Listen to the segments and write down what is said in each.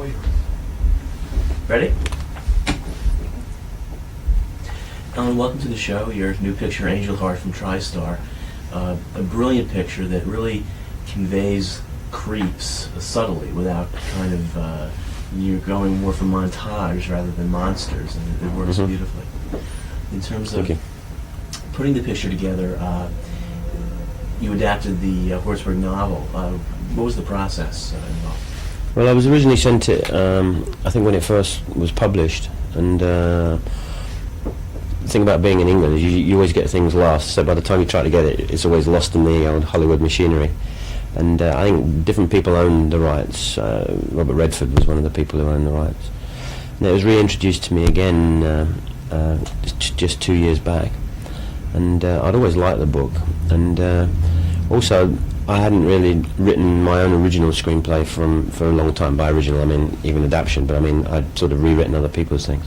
for you. Ready? Ellen, welcome to the show. Your new picture, Angel Heart from TriStar. A brilliant picture that really conveys creeps subtly without kind of, you're going more for montage rather than monsters, and it works beautifully. In terms of putting the picture together, you adapted the Horsburgh novel. What was the process involved? Well, I was originally sent it, I think when it first was published, and the thing about being in England is you always get things last, so by the time you try to get it, it's always lost in the old Hollywood machinery. And I think different people own the rights. Robert Redford was one of the people who owned the rights. And it was reintroduced to me again just 2 years back. And I'd always liked the book. And also, I hadn't really written my own original screenplay for a long time. By original, I mean even adaptation, but I mean I'd sort of rewritten other people's things.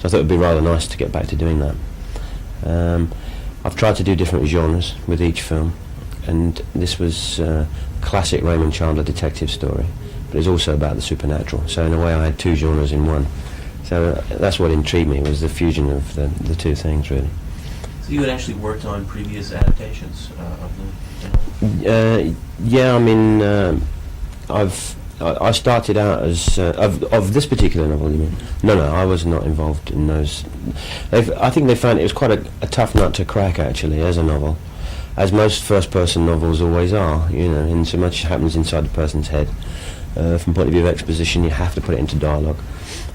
So I thought it would be rather nice to get back to doing that. I've tried to do different genres with each film, and this was classic Raymond Chandler detective story, but it's also about the supernatural. So in a way I had two genres in one. So that's what intrigued me, was the fusion of the two things, really. So you had actually worked on previous adaptations of the yeah, I mean, I started out as of this particular novel. You mean? No, I was not involved in those. I think they found it was quite a tough nut to crack, actually, as a novel, as most first-person novels always are. You know, in so much happens inside the person's head. From point of view of exposition, you have to put it into dialogue,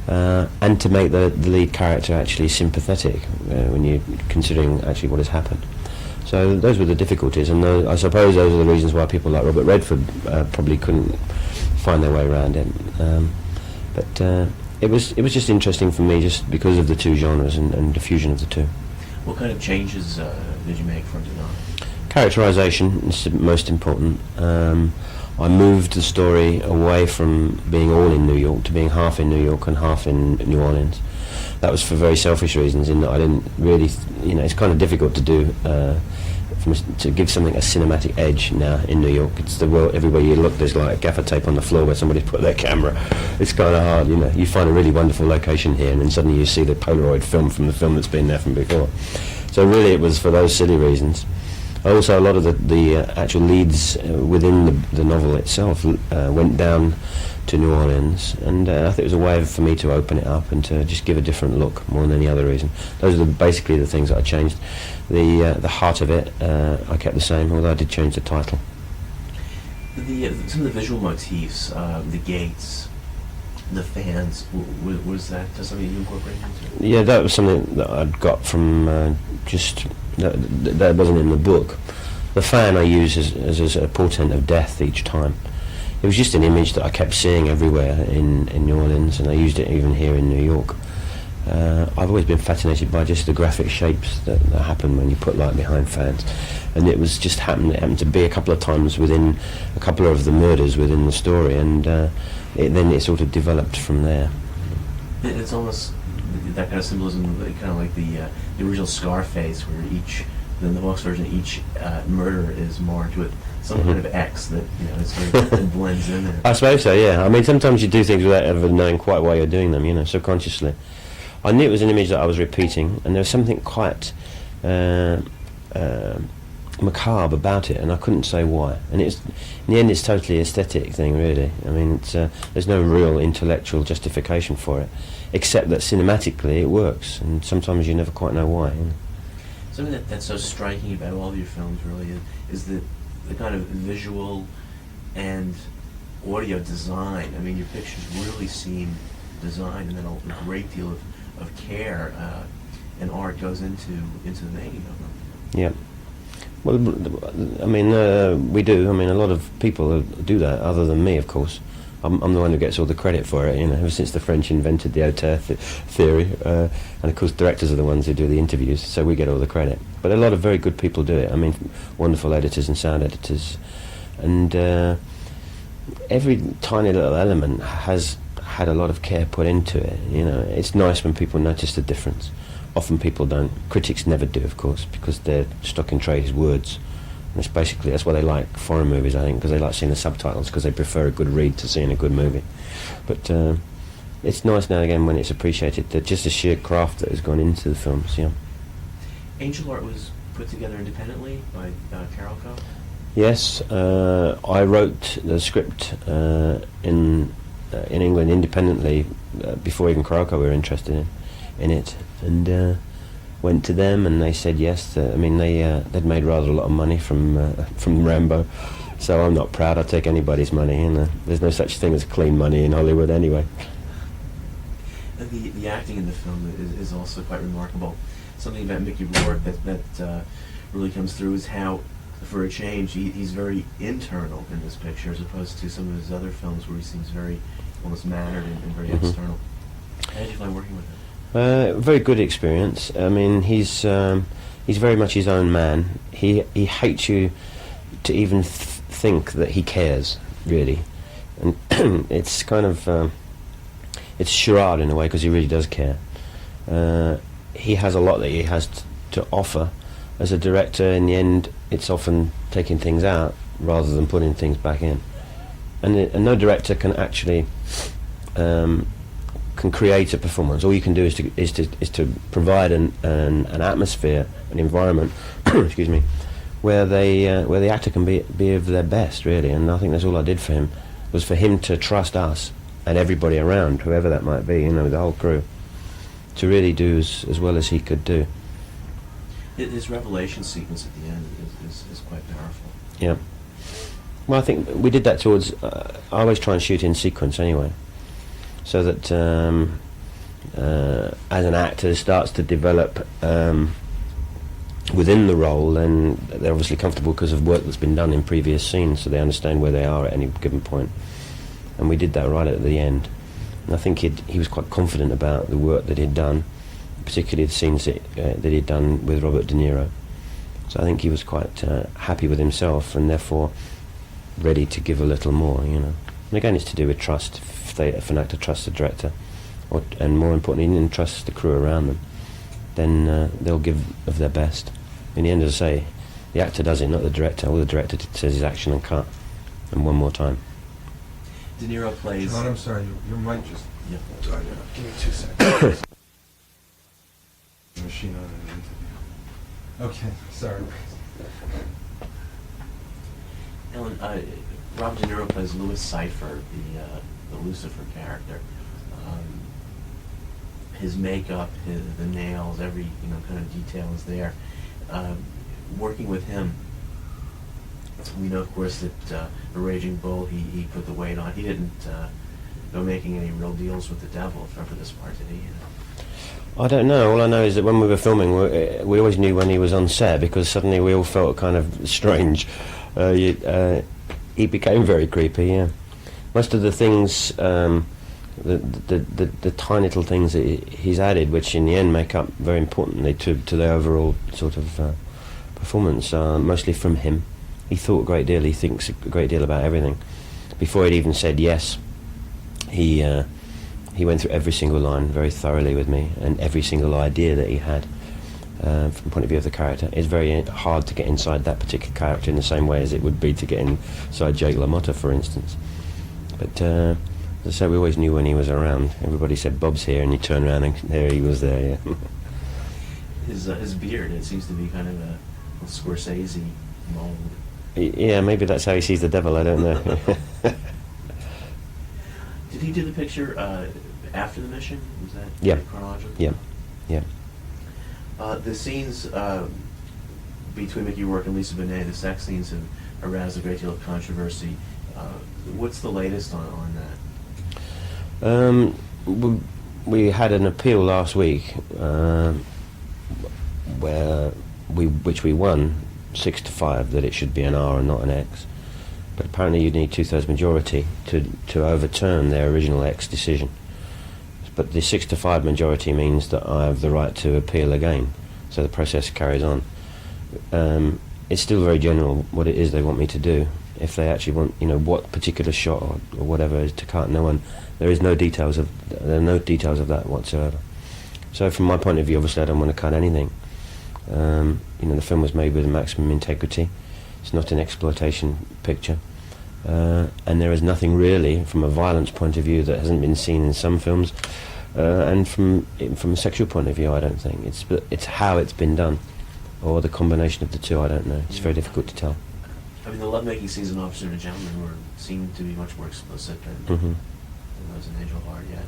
and to make the lead character actually sympathetic when you're considering actually what has happened. So those were the difficulties, and I suppose those are the reasons why people like Robert Redford probably couldn't find their way around it. But it was just interesting for me, just because of the two genres and the fusion of the two. What kind of changes did you make from the novel? Characterization is most important. I moved the story away from being all in New York to being half in New York and half in New Orleans. That was for very selfish reasons, in that I didn't really, it's kind of difficult to do, to give something a cinematic edge now in New York. It's the world, everywhere you look there's like gaffer tape on the floor where somebody's put their camera. It's kind of hard, you find a really wonderful location here and then suddenly you see the Polaroid film from the film that's been there from before. So really it was for those silly reasons. Also, a lot of the actual leads within the novel itself went down to New Orleans, and I think it was a way for me to open it up and to just give a different look more than any other reason. Those are basically the things that I changed. The heart of it I kept the same, although I did change the title. Some of the visual motifs, the gates, the fans, was that something you incorporated into it? Yeah, that was something that I'd got from just... That wasn't in the book. The fan I use as a portent of death each time. It was just an image that I kept seeing everywhere in New Orleans, and I used it even here in New York. I've always been fascinated by just the graphic shapes that happen when you put light behind fans, and it was just happened to be a couple of times within a couple of the murders within the story, and then it sort of developed from there. It's almost that kind of symbolism, kind of like the original Scarface, where in the Hawks version, each murder is marked with some kind of X that it blends in there. I suppose so, yeah. I mean, sometimes you do things without ever knowing quite why you're doing them, subconsciously. I knew it was an image that I was repeating, and there was something quite macabre about it, and I couldn't say why. And in the end, it's totally aesthetic thing, really. I mean, there's no real intellectual justification for it, except that cinematically it works, and sometimes you never quite know why. Something that's so striking about all of your films, really, is the kind of visual and audio design. I mean, your pictures really seem designed, and then a great deal of care and art goes into the making of them. Yeah. Well, I mean, we do. I mean, a lot of people do that, other than me, of course. I'm the one who gets all the credit for it, ever since the French invented the auteur theory. And of course, directors are the ones who do the interviews, so we get all the credit. But a lot of very good people do it. I mean, wonderful editors and sound editors. And every tiny little element has had a lot of care put into it. It's nice when people notice the difference. Often people don't. Critics never do, of course, because they're stuck in Trey's words. And it's basically, that's why they like foreign movies, I think, because they like seeing the subtitles, because they prefer a good read to seeing a good movie. But it's nice now and again when it's appreciated, that just the sheer craft that has gone into the films. Yeah. Angel Heart was put together independently by Carol Co. Yes, I wrote the script in England independently before even Carolco were interested in it, and went to them, and they said yes. I mean, they'd made rather a lot of money from Rambo, so I'm not proud. I'll take anybody's money. You know, there's no such thing as clean money in Hollywood anyway. The acting in the film is also quite remarkable. Something about Mickey Rourke that really comes through is how, for a change, he's very internal in this picture, as opposed to some of his other films where he seems very almost mannered and very external. How did you find working with him? Very good experience. I mean, he's very much his own man. He hates you to even think that he cares, really, and it's kind of it's charade in a way, because he really does care. He has a lot that he has to offer. As a director, in the end, it's often taking things out rather than putting things back in. And no director can actually can create a performance. All you can do is to provide an atmosphere, an environment, excuse me, where the actor can be of their best, really. And I think that's all I did for him, was for him to trust us and everybody around, whoever that might be, you know, the whole crew, to really do as well as he could do. His revelation sequence at the end is quite powerful. Yeah. Well, I think we did that towards... I always try and shoot in sequence anyway, so that as an actor starts to develop within the role, then they're obviously comfortable because of work that's been done in previous scenes, so they understand where they are at any given point. And we did that right at the end. And I think he was quite confident about the work that he'd done, particularly the scenes that he'd done with Robert De Niro. So I think he was quite happy with himself, and therefore ready to give a little more, you know. And again, it's to do with trust. If an actor trusts the director, and more importantly, trusts the crew around them, then they'll give of their best. In the end, as I say, the actor does it, not the director. All the director says is action and cut, and one more time. De Niro plays... John, I'm sorry, your mic just... Yeah. Died out. Give me 2 seconds. Machine on an interview. Okay, sorry. Ellen, Robert De Niro plays Louis Cypher, the Lucifer character. His makeup, the nails, every kind of detail is there. Working with him, we know, of course, that a Raging Bull, he put the weight on. He didn't go making any real deals with the devil for this part, did he? I don't know. All I know is that when we were filming, we always knew when he was on set, because suddenly we all felt kind of strange. He became very creepy. Yeah, most of the things, the tiny little things that he's added, which in the end make up very importantly to the overall sort of performance, mostly from him. He thought a great deal. He thinks a great deal about everything. Before he'd even said yes, he went through every single line very thoroughly with me, and every single idea that he had from the point of view of the character. It's very hard to get inside that particular character in the same way as it would be to get inside Jake LaMotta, for instance. But as I said, we always knew when he was around. Everybody said Bob's here, and you turn around and there he was there. Yeah. His beard, it seems to be kind of a Scorsese mold. Yeah, maybe that's how he sees the devil. I don't know. Did he do the picture after the mission? Was that Yeah. chronological? Yeah, yeah. The scenes between Mickey Rourke and Lisa Bonet, the sex scenes, have aroused a great deal of controversy. What's the latest on that? We had an appeal last week which we won 6-5, that it should be an R and not an X. But apparently you need 2/3 majority to overturn their original X decision. But the 6-5 majority means that I have the right to appeal again, so the process carries on. It's still very general what it is they want me to do. If they actually want, what particular shot or whatever is to cut, there are no details of that whatsoever. So from my point of view, obviously I don't want to cut anything. The film was made with maximum integrity. It's not an exploitation picture. And there is nothing really, from a violence point of view, that hasn't been seen in some films, and from a sexual point of view, I don't think. It's how it's been done, or the combination of the two, I don't know. It's very difficult to tell. I mean, the lovemaking scenes in Officer and a Gentleman were seem to be much more explicit than those in Angel Heart yet.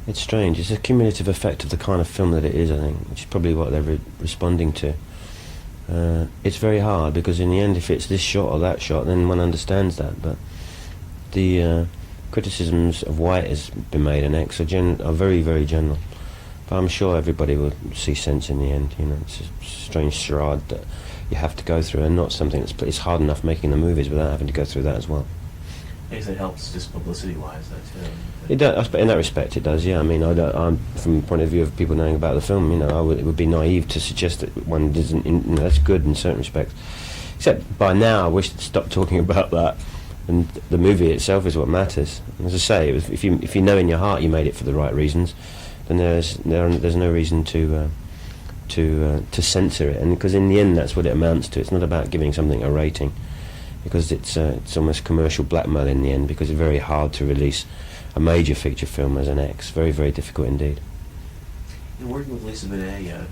It's strange. It's a cumulative effect of the kind of film that it is, I think, which is probably what they're responding to. It's very hard, because in the end, if it's this shot or that shot, then one understands that. But the criticisms of why it has been made an X are very, very general. But I'm sure everybody will see sense in the end. You know, it's a strange charade that you have to go through, and not something it's hard enough making the movies without having to go through that as well. I guess it helps just publicity-wise, that too. It does, in that respect, it does. Yeah, I mean, I'm from the point of view of people knowing about the film. You know, it would be naive to suggest that one doesn't. You know, that's good in certain respects. Except by now, I wish to stop talking about that, and the movie itself is what matters. As I say, if you know in your heart you made it for the right reasons, then there's no reason to censor it. And because in the end, that's what it amounts to. It's not about giving something a rating, because it's almost commercial blackmail in the end, because it's very hard to release a major feature film as an X. Very, very difficult indeed. In working with Lisa Bonet, a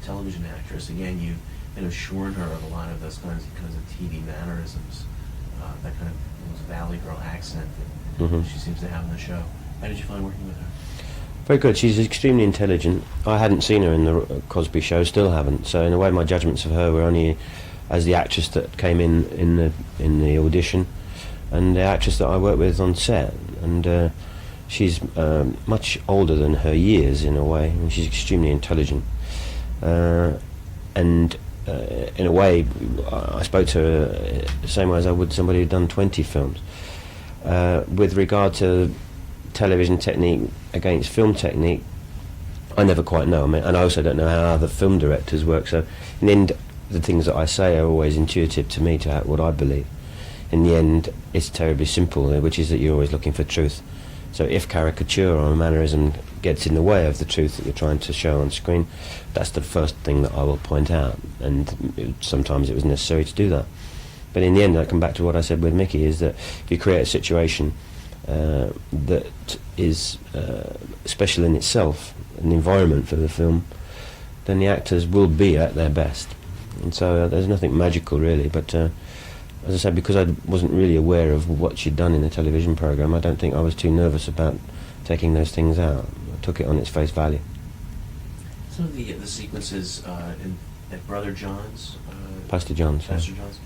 television actress, again, you kind of shorn her of a lot of those kinds of TV mannerisms, that kind of almost Valley Girl accent that she seems to have in the show. How did you find working with her? Very good. She's extremely intelligent. I hadn't seen her in the Cosby Show, still haven't. So in a way, my judgments of her were only as the actress that came in the audition, and the actress that I worked with on set. And she's much older than her years in a way, and she's extremely intelligent. And in a way, I spoke to her the same way as I would somebody who'd done 20 films. With regard to television technique against film technique, I never quite know. I mean, and I also don't know how other film directors work. So in the end, the things that I say are always intuitive to me, to what I believe. In the end, it's terribly simple, which is that you're always looking for truth. So if caricature or a mannerism gets in the way of the truth that you're trying to show on screen, that's the first thing that I will point out. And sometimes it was necessary to do that. But in the end, I come back to what I said with Mickey, is that if you create a situation that is special in itself, an environment for the film, then the actors will be at their best. And so there's nothing magical really, but as I said, because I wasn't really aware of what she'd done in the television programme, I don't think I was too nervous about taking those things out. I took it on its face value. Some of the sequences at Brother John's, Pastor John's. Pastor John's,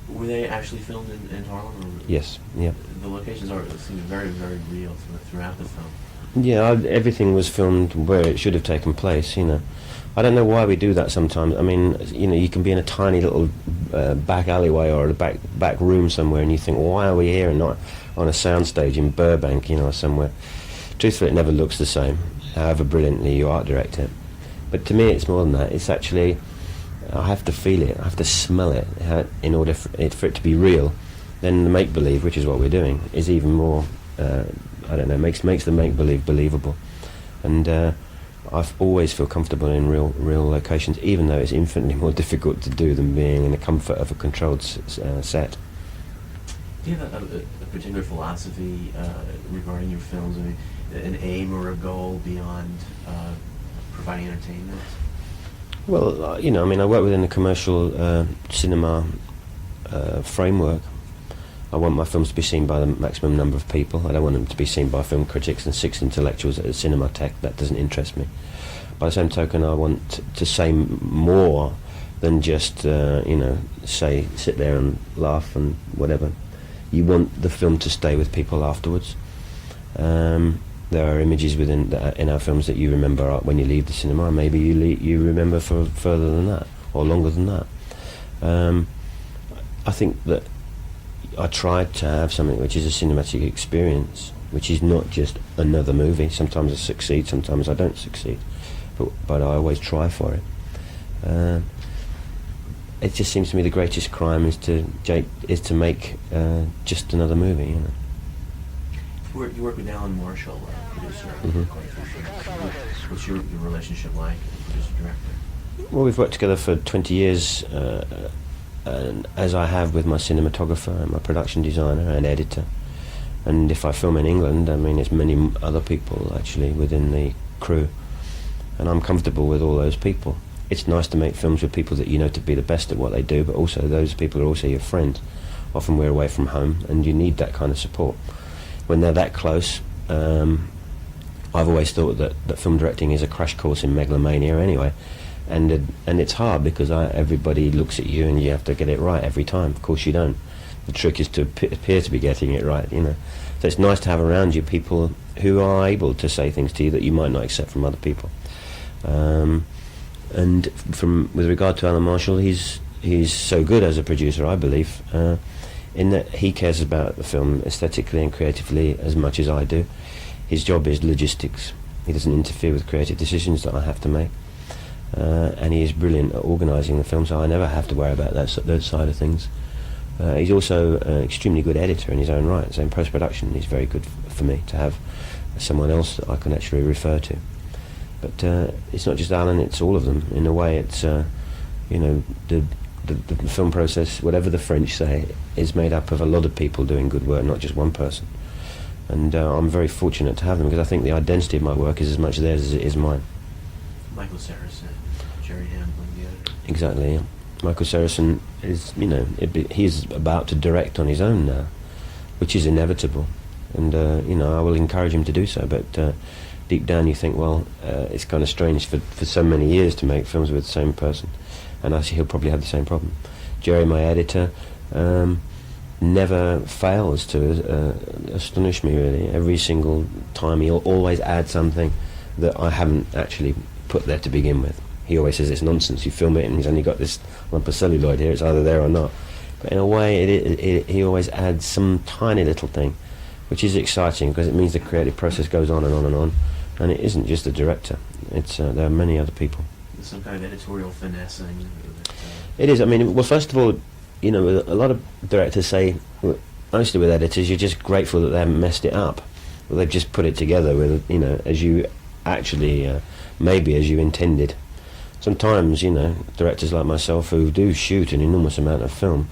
were they actually filmed in Harlem? Or Yes, yeah. The locations seem very, very real throughout the film. Yeah, everything was filmed where it should have taken place, you know. I don't know why we do that sometimes. I mean, you know, you can be in a tiny little back alleyway or a back room somewhere, and you think, why are we here and not on a soundstage in Burbank, you know, or somewhere? Truthfully, it never looks the same, however brilliantly you art direct it. But to me, it's more than that. It's actually, I have to feel it, I have to smell it in order for it to be real. Then the make-believe, which is what we're doing, is even more, I don't know, makes the make-believe believable. And I always feel comfortable in real locations, even though it's infinitely more difficult to do than being in the comfort of a controlled set. Do you have a particular philosophy regarding your films? I mean, an aim or a goal beyond providing entertainment? Well, you know, I mean, I work within the commercial cinema framework. I want my films to be seen by the maximum number of people. I don't want them to be seen by film critics and 6 intellectuals at the Cinematheque. That doesn't interest me. By the same token, I want to say more than just, you know, sit there and laugh and whatever. You want the film to stay with people afterwards. There are images in our films that you remember when you leave the cinema. Maybe you remember for further than that or longer than that. I think that I tried to have something which is a cinematic experience, which is not just another movie. Sometimes I succeed, sometimes I don't succeed, but I always try for it. It just seems to me the greatest crime is to make just another movie. You know. You work with Alan Marshall, producer. What's your relationship like, producer-director? Well, we've worked together for 20 years and as I have with my cinematographer and my production designer and editor, and if I film in England, I mean, it's many other people actually within the crew, and I'm comfortable with all those people. It's nice to make films with people that you know to be the best at what they do, but also those people are also your friends. Often we're away from home, and you need that kind of support. When they're that close, I've always thought that film directing is a crash course in megalomania anyway, and it's hard because everybody looks at you and you have to get it right every time. Of course you don't. The trick is to appear to be getting it right, you know. So it's nice to have around you people who are able to say things to you that you might not accept from other people. And with regard to Alan Marshall, he's so good as a producer, I believe, in that he cares about the film aesthetically and creatively as much as I do. His job is logistics. He doesn't interfere with creative decisions that I have to make, and he is brilliant at organising the film, so I never have to worry about that side of things. He's also an extremely good editor in his own right, so in post-production he's very good for me to have someone else that I can actually refer to. But it's not just Alan, it's all of them. In a way, it's you know, the film process, whatever the French say, is made up of a lot of people doing good work, not just one person. And I'm very fortunate to have them, because I think the identity of my work is as much theirs as it is mine. Michael Saracen, Jerry Hamblin, the editor. Exactly, yeah. Michael Saracen is, you know, he's about to direct on his own now, which is inevitable. And, you know, I will encourage him to do so, but deep down you think, well, it's kind of strange for so many years to make films with the same person, and I see he'll probably have the same problem. Jerry, my editor, never fails to astonish me, really. Every single time he'll always add something that I haven't actually put there to begin with. He always says it's nonsense, you film it and he's only got this lump of celluloid here, it's either there or not. But in a way he always adds some tiny little thing, which is exciting because it means the creative process goes on and on and on, and it isn't just the director, it's there are many other people. There's some kind of editorial finessing. It is, I mean, well, first of all, you know, a lot of directors say, mostly with editors, you're just grateful that they haven't messed it up. Well, they've just put it together with, you know, as you actually, maybe as you intended. Sometimes, you know, directors like myself who do shoot an enormous amount of film,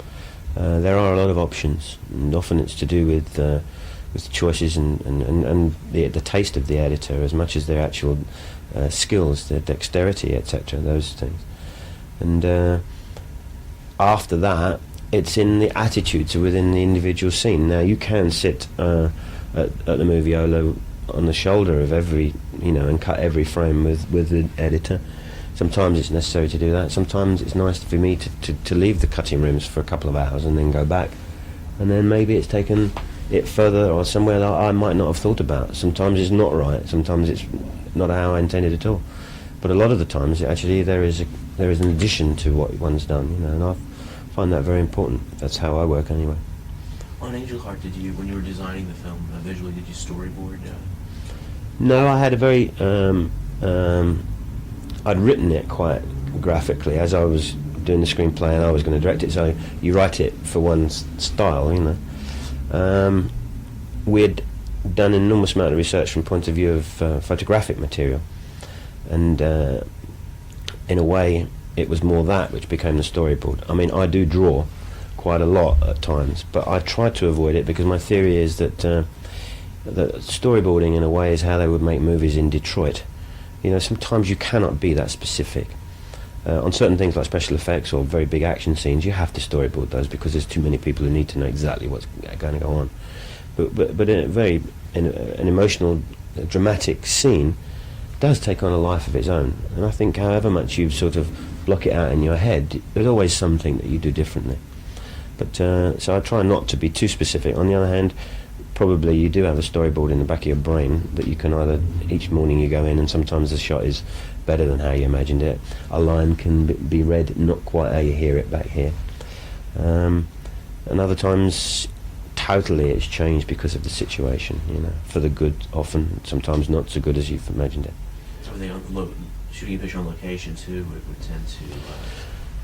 there are a lot of options, and often it's to do with the choices and the taste of the editor as much as their actual skills, their dexterity, etc., those things. And after that, it's in the attitudes within the individual scene. Now, you can sit at the Moviolo on the shoulder of every, you know, and cut every frame with the editor. Sometimes it's necessary to do that. Sometimes it's nice for me to leave the cutting rooms for a couple of hours and then go back. And then maybe it's taken it further or somewhere that I might not have thought about. Sometimes it's not right. Sometimes it's not how I intended at all. But a lot of the times, actually, there is an addition to what one's done, you know, and I find that very important. That's how I work anyway. On Angel Heart, when you were designing the film visually, did you storyboard? No, I had a very I'd written it quite graphically as I was doing the screenplay, and I was going to direct it, so you write it for one's style, you know. We'd done an enormous amount of research from the point of view of photographic material, and in a way it was more that which became the storyboard. I mean, I do draw quite a lot at times, but I try to avoid it because my theory is that storyboarding in a way is how they would make movies in Detroit. You know, sometimes you cannot be that specific. On certain things like special effects or very big action scenes, you have to storyboard those because there's too many people who need to know exactly what's going to go on. But in an emotional, dramatic scene does take on a life of its own. And I think however much you sort of block it out in your head, there's always something that you do differently. But so I try not to be too specific. On the other hand, probably you do have a storyboard in the back of your brain that you can either, each morning you go in and sometimes the shot is better than how you imagined it. A line can be read not quite how you hear it back here. And other times, totally it's changed because of the situation, you know, for the good often, sometimes not so good as you've imagined it. So shooting a picture on location too would tend to...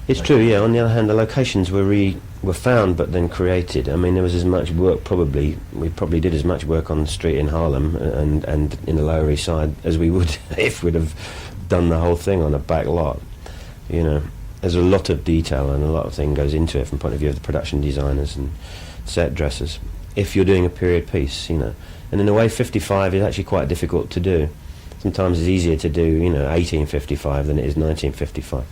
It's true, yeah. On the other hand, the locations were found but then created. I mean, there was as much work we probably did as much work on the street in Harlem and in the Lower East Side as we would if we'd have done the whole thing on a back lot. You know, there's a lot of detail and a lot of thing goes into it from the point of view of the production designers and set dressers. If you're doing a period piece, you know, and in a way, 55 is actually quite difficult to do. Sometimes it's easier to do, you know, 1855 than it is 1955.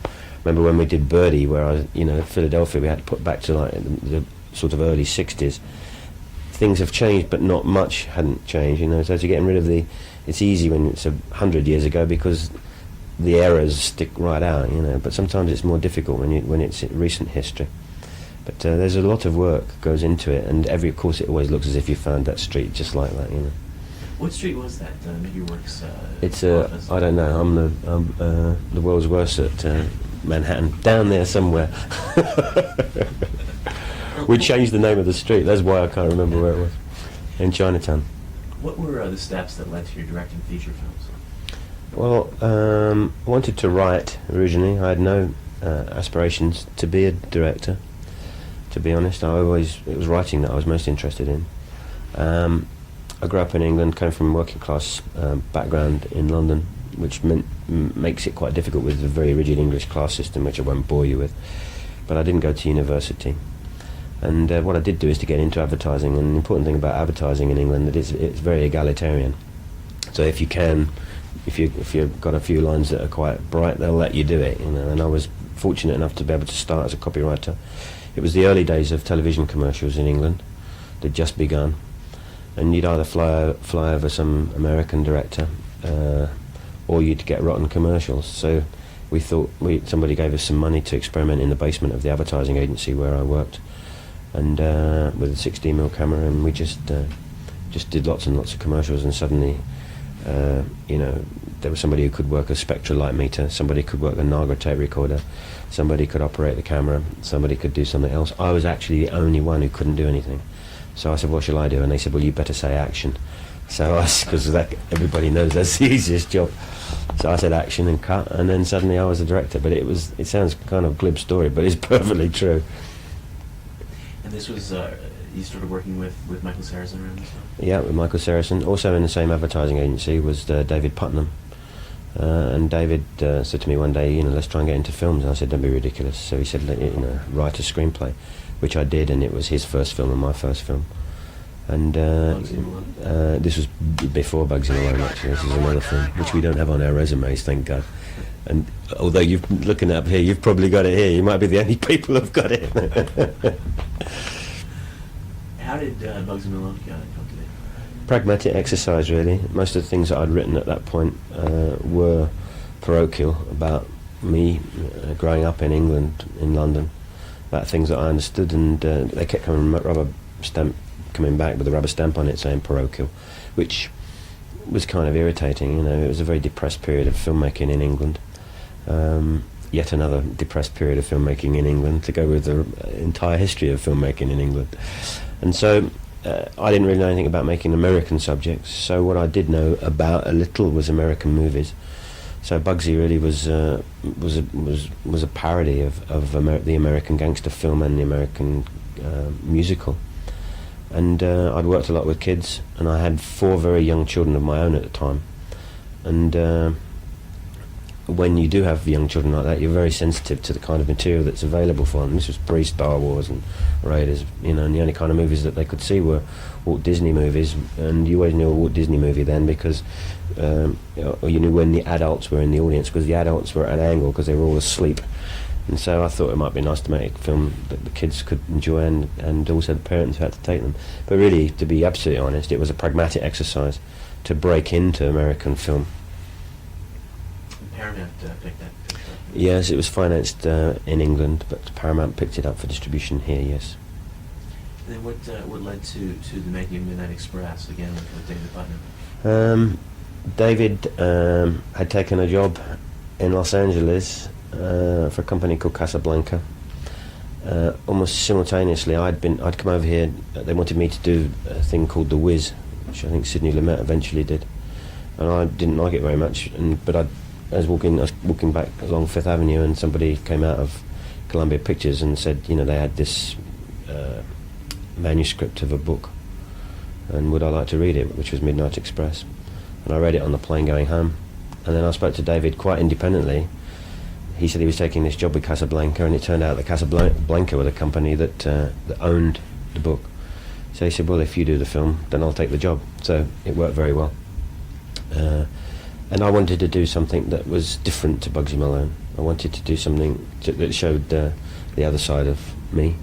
Remember when we did Birdy, where I was, you know, Philadelphia, we had to put back to like the sort of early 60s. Things have changed, but not much hadn't changed, you know. So to getting rid of it's easy when it's 100 years ago because the errors stick right out, you know. But sometimes it's more difficult when it's recent history. But there's a lot of work goes into it, and of course, it always looks as if you found that street just like that, you know. What street was that? Your works. It's office? I don't know. I'm the world's worst at Manhattan, down there somewhere. We changed the name of the street. That's why I can't remember where it was. In Chinatown. What were the steps that led to your directing feature films? Well, I wanted to write originally. I had no aspirations to be a director. To be honest, it was writing that I was most interested in. I grew up in England, came from a working class background in London, which makes it quite difficult with the very rigid English class system, which I won't bore you with. But I didn't go to university. And what I did do is to get into advertising. And the important thing about advertising in England that it's very egalitarian. So if you've got a few lines that are quite bright, they'll let you do it. You know. And I was fortunate enough to be able to start as a copywriter. It was the early days of television commercials in England. They'd just begun. And you'd either fly over some American director, or you'd get rotten commercials. So we thought somebody gave us some money to experiment in the basement of the advertising agency where I worked, and with a 16mm camera, and we just did lots and lots of commercials. And suddenly, you know, there was somebody who could work a spectral light meter, somebody could work a Nagra tape recorder, somebody could operate the camera, somebody could do something else. I was actually the only one who couldn't do anything. So I said, what shall I do? And they said, well, you better say action. So because everybody knows that's the easiest job. So I said action and cut, and then suddenly I was a director. But it sounds kind of a glib story, but it's perfectly true. And this was, you started working with Michael Saracen around this time? Yeah, with Michael Saracen. Also in the same advertising agency was David Putnam. And David said to me one day, you know, let's try and get into films. And I said, don't be ridiculous. So he said, you know, write a screenplay, which I did, and it was his first film and my first film. And this was before Bugsy Malone, actually. This is another film, which we don't have on our resumes, thank God. And although you're looking up here, you've probably got it here. You might be the only people who've got it. How did Bugsy Malone come to be? Pragmatic exercise, really. Most of the things that I'd written at that point were parochial, about me growing up in England, in London, about things that I understood, and they kept coming back with a rubber stamp on it saying parochial, which was kind of irritating. You know, it was a very depressed period of filmmaking in England. Yet another depressed period of filmmaking in England to go with the entire history of filmmaking in England. And so I didn't really know anything about making American subjects, so what I did know about a little was American movies. So Bugsy really was a parody of the American gangster film and the American musical. And I'd worked a lot with kids, and I had 4 very young children of my own at the time. And when you do have young children like that, you're very sensitive to the kind of material that's available for them. This was pre-Star Wars and Raiders, you know, and the only kind of movies that they could see were Walt Disney movies, and you always knew a Walt Disney movie then because you knew when the adults were in the audience, because the adults were at an angle because they were all asleep. And so I thought it might be nice to make a film that the kids could enjoy, and also the parents who had to take them. But really, to be absolutely honest, it was a pragmatic exercise to break into American film. Paramount picked that picture up? Yes, it was financed in England, but Paramount picked it up for distribution here, yes. Then what led to the making of Midnight Express, again with David Putnam? David had taken a job in Los Angeles for a company called Casablanca. Almost simultaneously, I'd come over here. They wanted me to do a thing called The Wiz, which I think Sidney Lumet eventually did, and I didn't like it very much. But I was walking back along Fifth Avenue, and somebody came out of Columbia Pictures and said, you know, they had this manuscript of a book, and would I like to read it, which was Midnight Express. And I read it on the plane going home, and then I spoke to David quite independently. he said he was taking this job with Casablanca, and it turned out that Casablanca were the company that owned the book. So he said, well, if you do the film, then I'll take the job. So it worked very well. And I wanted to do something that was different to Bugsy Malone. I wanted to do something that showed the other side of me,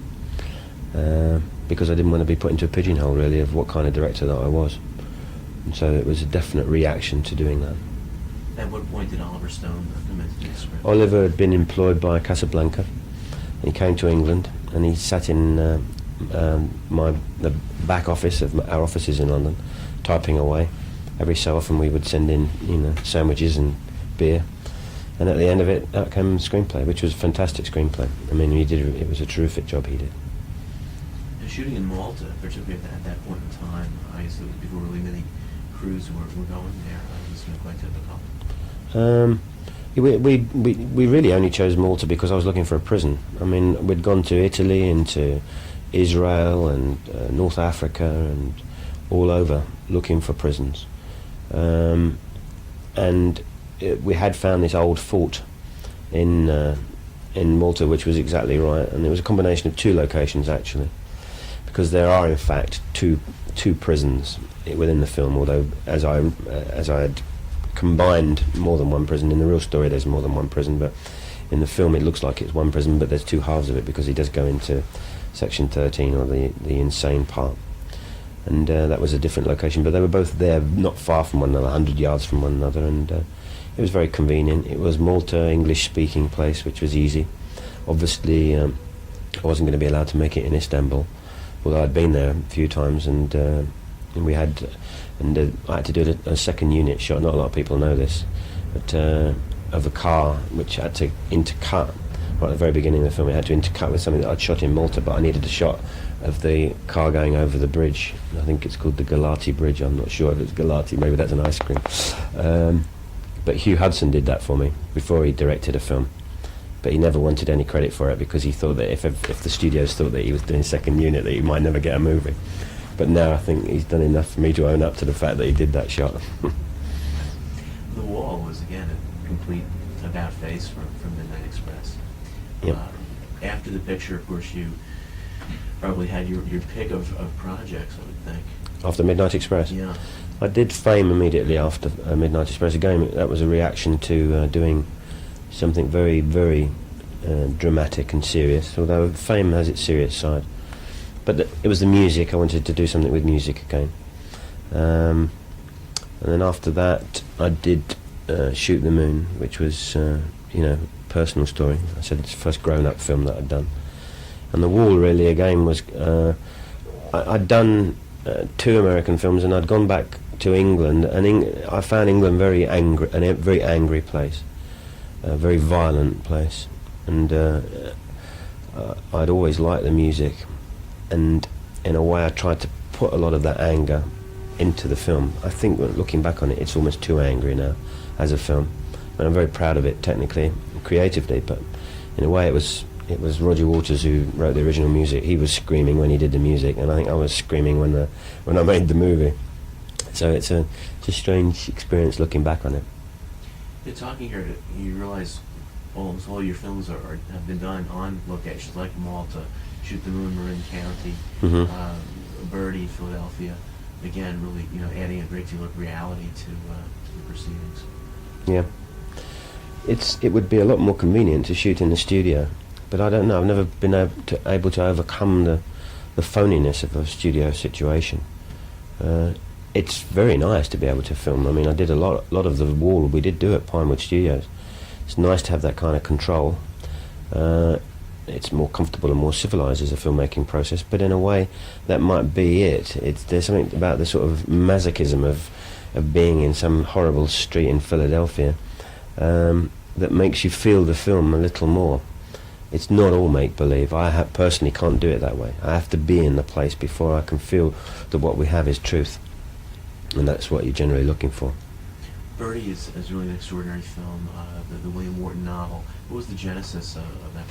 because I didn't want to be put into a pigeonhole, really, of what kind of director that I was. And so it was a definite reaction to doing that. At what point did Oliver Stone come into the script? Oliver had been employed by Casablanca. He came to England, and he sat in the back office of our offices in London, typing away. Every so often we would send in, sandwiches and beer, and at the end of it, out came the screenplay, which was a fantastic screenplay. I mean, it was a terrific job he did. And shooting in Malta, particularly at that point in time, I guess it was before really many crews were going there. It was quite difficult. We really only chose Malta because I was looking for a prison. I mean, we'd gone to Italy and to Israel and North Africa and all over looking for prisons. We had found this old fort in Malta, which was exactly right, and it was a combination of two locations actually, because there are in fact two prisons within the film. Although as I had combined more than one prison in the real story, there's more than one prison, but in the film it looks like it's one prison, but there's two halves of it because he does go into Section 13 or the insane part. And that was a different location, but they were both there, not far from one another, 100 yards from one another, and it was very convenient. It was Malta, English-speaking place, which was easy. Obviously, I wasn't going to be allowed to make it in Istanbul, although I'd been there a few times, and I had to do a second unit shot. Not a lot of people know this, but of a car which had to intercut right at the very beginning of the film. It had to intercut with something that I'd shot in Malta, but I needed a shot of the car going over the bridge. I think it's called the Galati Bridge. I'm not sure if it's Galati, maybe that's an ice cream. But Hugh Hudson did that for me before he directed a film. But he never wanted any credit for it because he thought that if the studios thought that he was doing second unit, that he might never get a movie. But now I think he's done enough for me to own up to the fact that he did that shot. The Wall was, again, a complete about-face from Midnight Express. Yep. After the picture, of course, you probably had your pick of projects, I would think. After Midnight Express? Yeah. I did Fame immediately after Midnight Express. Again, that was a reaction to doing something very, very dramatic and serious, although Fame has its serious side. But it was the music. I wanted to do something with music again. And then after that, I did Shoot the Moon, which was, personal story. I said it's the first grown-up film that I'd done. And The Wall really again was I'd done 2 American films, and I'd gone back to England, and I found England very angry, a very angry place, a very violent place, and I'd always liked the music, and in a way I tried to put a lot of that anger into the film. I think looking back on it, it's almost too angry now as a film, and I'm very proud of it technically, creatively, but in a way it was Roger Waters who wrote the original music. He was screaming when he did the music, and I think I was screaming when I made the movie. So it's a strange experience looking back on it. You're talking here, you realize almost all your films have been done on locations like Malta, Shoot the Moon, Marin County, Birdy, Philadelphia. Again, really, adding a great deal of reality to the proceedings. Yeah. It would be a lot more convenient to shoot in the studio, but I don't know. I've never been able to overcome the phoniness of a studio situation. It's very nice to be able to film. I mean, I did a lot of The Wall. We did do at Pinewood Studios. It's nice to have that kind of control. It's more comfortable and more civilized as a filmmaking process. But in a way, that might be it. There's something about the sort of masochism of being in some horrible street in Philadelphia that makes you feel the film a little more. It's not all make-believe. I personally can't do it that way. I have to be in the place before I can feel that what we have is truth. And that's what you're generally looking for. Birdy is really an extraordinary film, the William Wharton novel. What was the genesis of that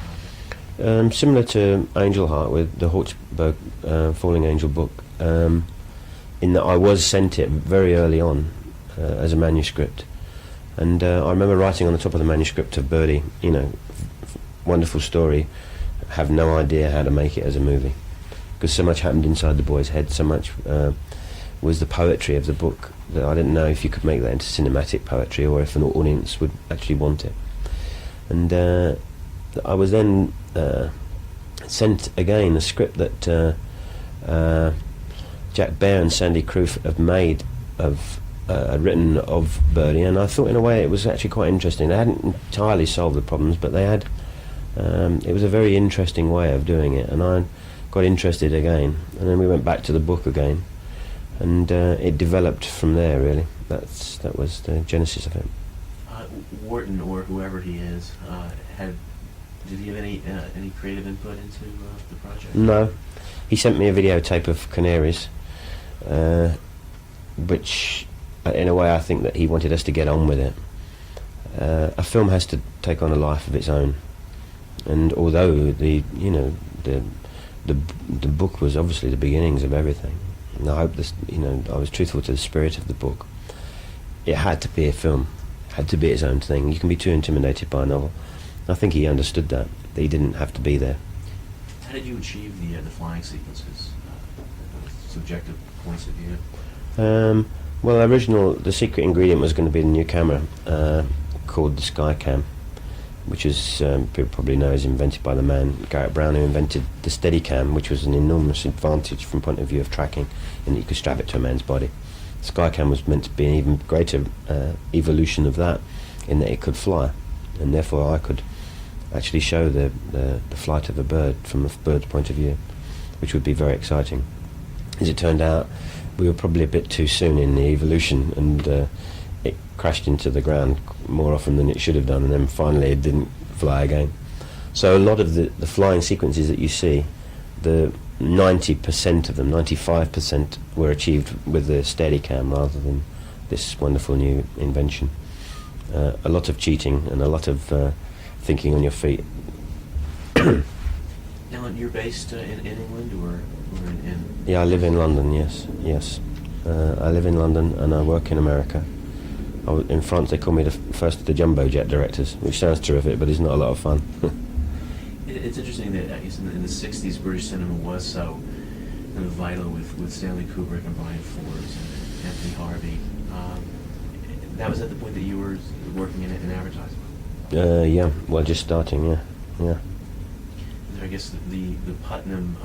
project? Similar to Angel Heart with the Hawksburg Falling Angel book, in that I was sent it very early on as a manuscript. And I remember writing on the top of the manuscript of Birdy, you know, wonderful story, have no idea how to make it as a movie, because so much happened inside the boy's head, so much was the poetry of the book that I didn't know if you could make that into cinematic poetry or if an audience would actually want it. And I was then sent again a script that Jack Bear and Sandy Croof have made had written of Birdy, and I thought in a way it was actually quite interesting. They hadn't entirely solved the problems, but they had. It was a very interesting way of doing it, and I got interested again, and then we went back to the book again, and it developed from there. Really, that was the genesis of it. Wharton, or whoever he is, did he have any creative input into the project? No, he sent me a videotape of Canaries, which, in a way, I think that he wanted us to get on with it. A film has to take on a life of its own, and although the book was obviously the beginnings of everything, and I hope this, I was truthful to the spirit of the book. It had to be a film, it had to be its own thing. You can be too intimidated by a novel. I think he understood that he didn't have to be there. How did you achieve the flying sequences, subjective points of view? Well, the secret ingredient was going to be the new camera called the Skycam, which is, people probably know, is invented by the man Garrett Brown, who invented the Steadicam, which was an enormous advantage from point of view of tracking, in that you could strap it to a man's body. Skycam was meant to be an even greater evolution of that, in that it could fly, and therefore I could actually show the flight of a bird from the bird's point of view, which would be very exciting. As it turned out, we were probably a bit too soon in the evolution, and it crashed into the ground more often than it should have done, and then finally it didn't fly again. So a lot of the flying sequences that you see, the 90% of them, 95% were achieved with the Steadicam rather than this wonderful new invention. A lot of cheating and a lot of thinking on your feet. Now, you're based in England, or in... Yeah, I live in London, yes. I live in London and I work in America. In France they call me the first of the jumbo jet directors, which sounds terrific, but it's not a lot of fun. It's interesting that, I guess, in the 60s, British cinema was so kind of vital with Stanley Kubrick and Brian Ford and Anthony Harvey. That was at the point that you were working in advertising? Yeah, well, just starting, yeah. I guess the Putnam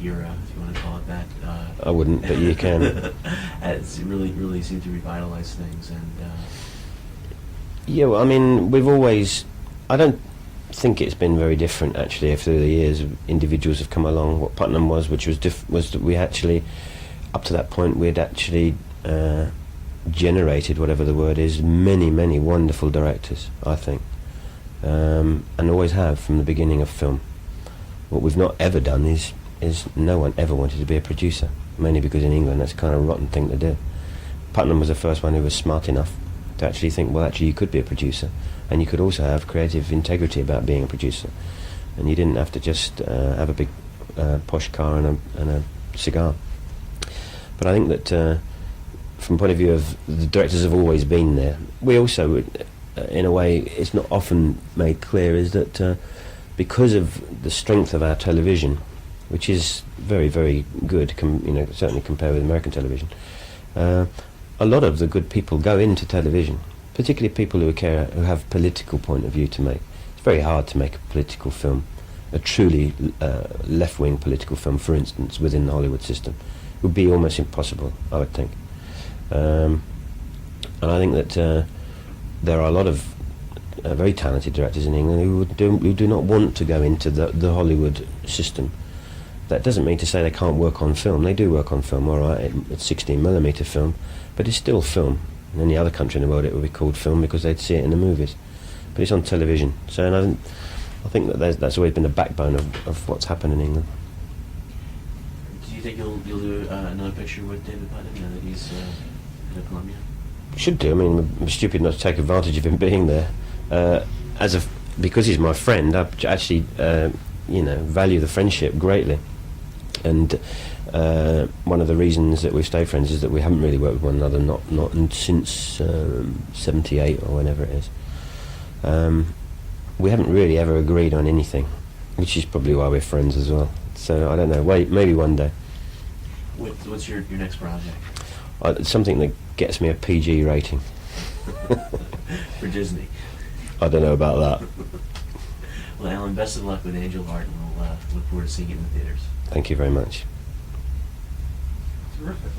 era, if you want to call it that. I wouldn't, but you can. It's really seemed to revitalize things, and. Yeah, well, I mean, I don't think it's been very different actually. Through the years, individuals have come along. What Putnam was, which was that we actually, up to that point, we had actually generated, whatever the word is, many wonderful directors, I think, and always have from the beginning of film. What we've not ever done is no one ever wanted to be a producer, mainly because in England that's a kind of rotten thing to do. Putnam was the first one who was smart enough to actually think, well, actually you could be a producer, and you could also have creative integrity about being a producer, and you didn't have to just have a big posh car and a cigar. But I think that from the point of view of the directors have always been there. We also, in a way, it's not often made clear, is that because of the strength of our television, which is very good, certainly compared with American television, a lot of the good people go into television, particularly people who have political point of view to make. It's very hard to make a political film, a truly left-wing political film, for instance, within the Hollywood system. It would be almost impossible, I would think. And I think that there are a lot of very talented directors in England who do not want to go into the Hollywood system. That doesn't mean to say they can't work on film. They do work on film, all right. It's 16mm film, but it's still film. In any other country in the world it would be called film because they'd see it in the movies. But it's on television. So and I think that that's always been the backbone of what's happened in England. Do you think you'll do another picture with David Putnam now that he's in Columbia? Should do. I mean, I'm stupid not to take advantage of him being there. Because he's my friend, I actually value the friendship greatly. and one of the reasons that we've stayed friends is that we haven't really worked with one another, since '78 or whenever it is. We haven't really ever agreed on anything, which is probably why we're friends as well. So I don't know. Maybe one day. What's your next project? Something that gets me a PG rating. For Disney. I don't know about that. Well, Alan, best of luck with Angel Heart, and we'll look forward to seeing it in the theaters. Thank you very much. Terrific.